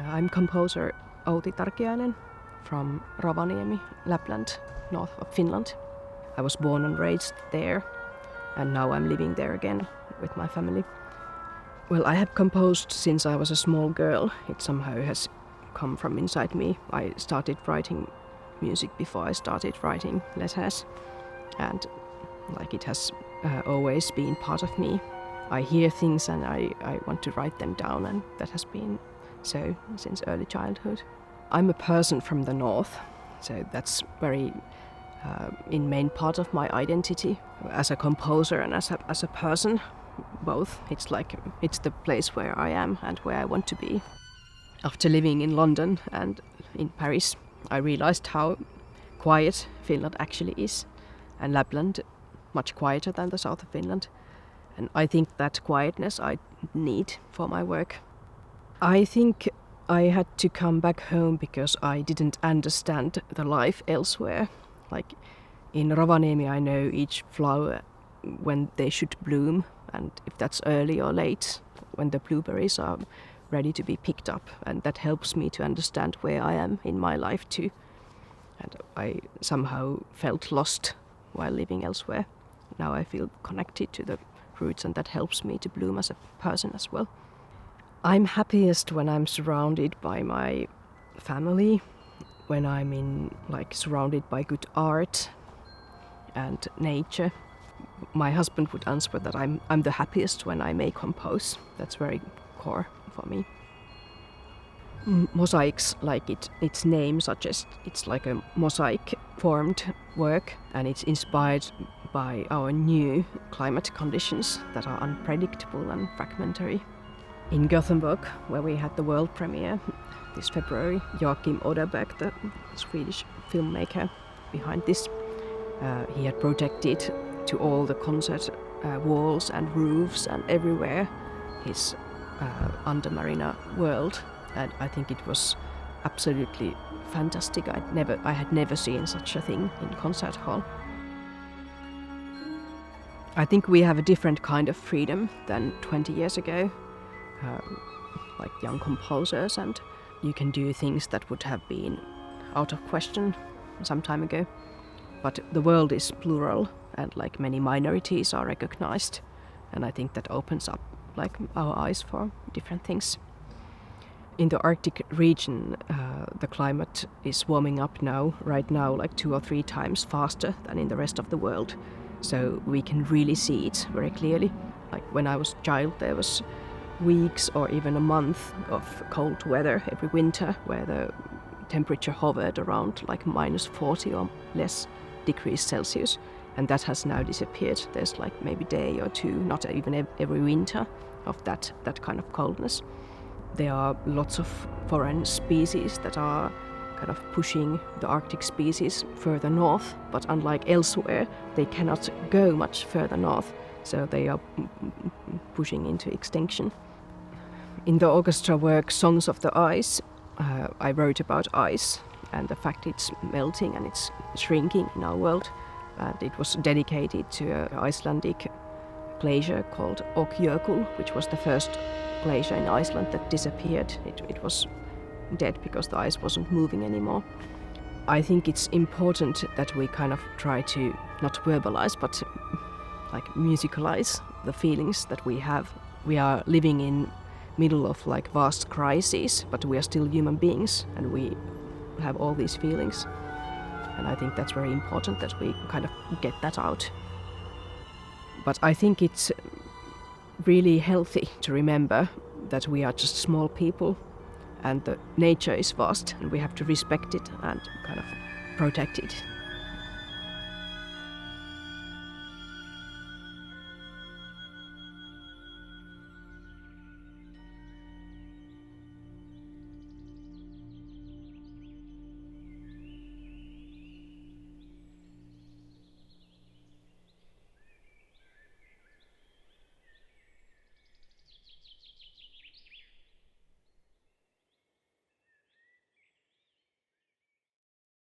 I'm composer Outi Tarkiainen from Rovaniemi, Lapland, north of Finland. I was born and raised there, and now I'm living there again with my family. Well, I have composed since I was a small girl. It somehow has come from inside me. I started writing music before I started writing letters, and it has always been part of me. I hear things and I want to write them down, and that has been so since early childhood. I'm a person from the north, so that's very in main part of my identity as a composer and as a person, both. It's the place where I am and where I want to be. After living in London and in Paris, I realized how quiet Finland actually is, and Lapland much quieter than the south of Finland. And I think that quietness I need for my work. I think I had to come back home because I didn't understand the life elsewhere. Like in Rovaniemi, I know each flower when they should bloom, and if that's early or late, when the blueberries are ready to be picked up, and that helps me to understand where I am in my life too. And I somehow felt lost while living elsewhere. Now I feel connected to the roots, and that helps me to bloom as a person as well. I'm happiest when I'm surrounded by my family, when I'm surrounded by good art and nature. My husband would answer that I'm the happiest when I may compose. That's very core for me. Mosaics, like its name suggests, it's like a mosaic formed work, and it's inspired by our new climate conditions that are unpredictable and fragmentary. In Gothenburg, where we had the world premiere this February, Joakim Odelberg, the Swedish filmmaker behind this, he had projected to all the concert walls and roofs and everywhere his Undermarina world, and I think it was absolutely fantastic. I had never seen such a thing in concert hall. I think we have a different kind of freedom than 20 years ago, like young composers, and you can do things that would have been out of question some time ago. But the world is plural, and many minorities are recognized, and I think that opens up our eyes for different things. In the Arctic region, the climate is warming up right now 2 or 3 times faster than in the rest of the world. So we can really see it very clearly. When I was a child, there was weeks or even a month of cold weather every winter, where the temperature hovered around minus 40 or less degrees Celsius, and that has now disappeared. There's maybe a day or two, not even every winter, of that kind of coldness. There are lots of foreign species that are kind of pushing the Arctic species further north, but unlike elsewhere, they cannot go much further north, so they are pushing into extinction. In the orchestra work Songs of the Ice, I wrote about ice and the fact it's melting and it's shrinking in our world, and it was dedicated to an Icelandic glacier called Okjökull, which was the first glacier in Iceland that disappeared. It was dead because the ice wasn't moving anymore. I think it's important that we kind of try to not verbalize, but musicalize the feelings that we have. We are living in middle of vast crises, but we are still human beings, and we have all these feelings. And I think that's very important that we kind of get that out. But I think it's really healthy to remember that we are just small people, and the nature is vast, and we have to respect it and kind of protect it.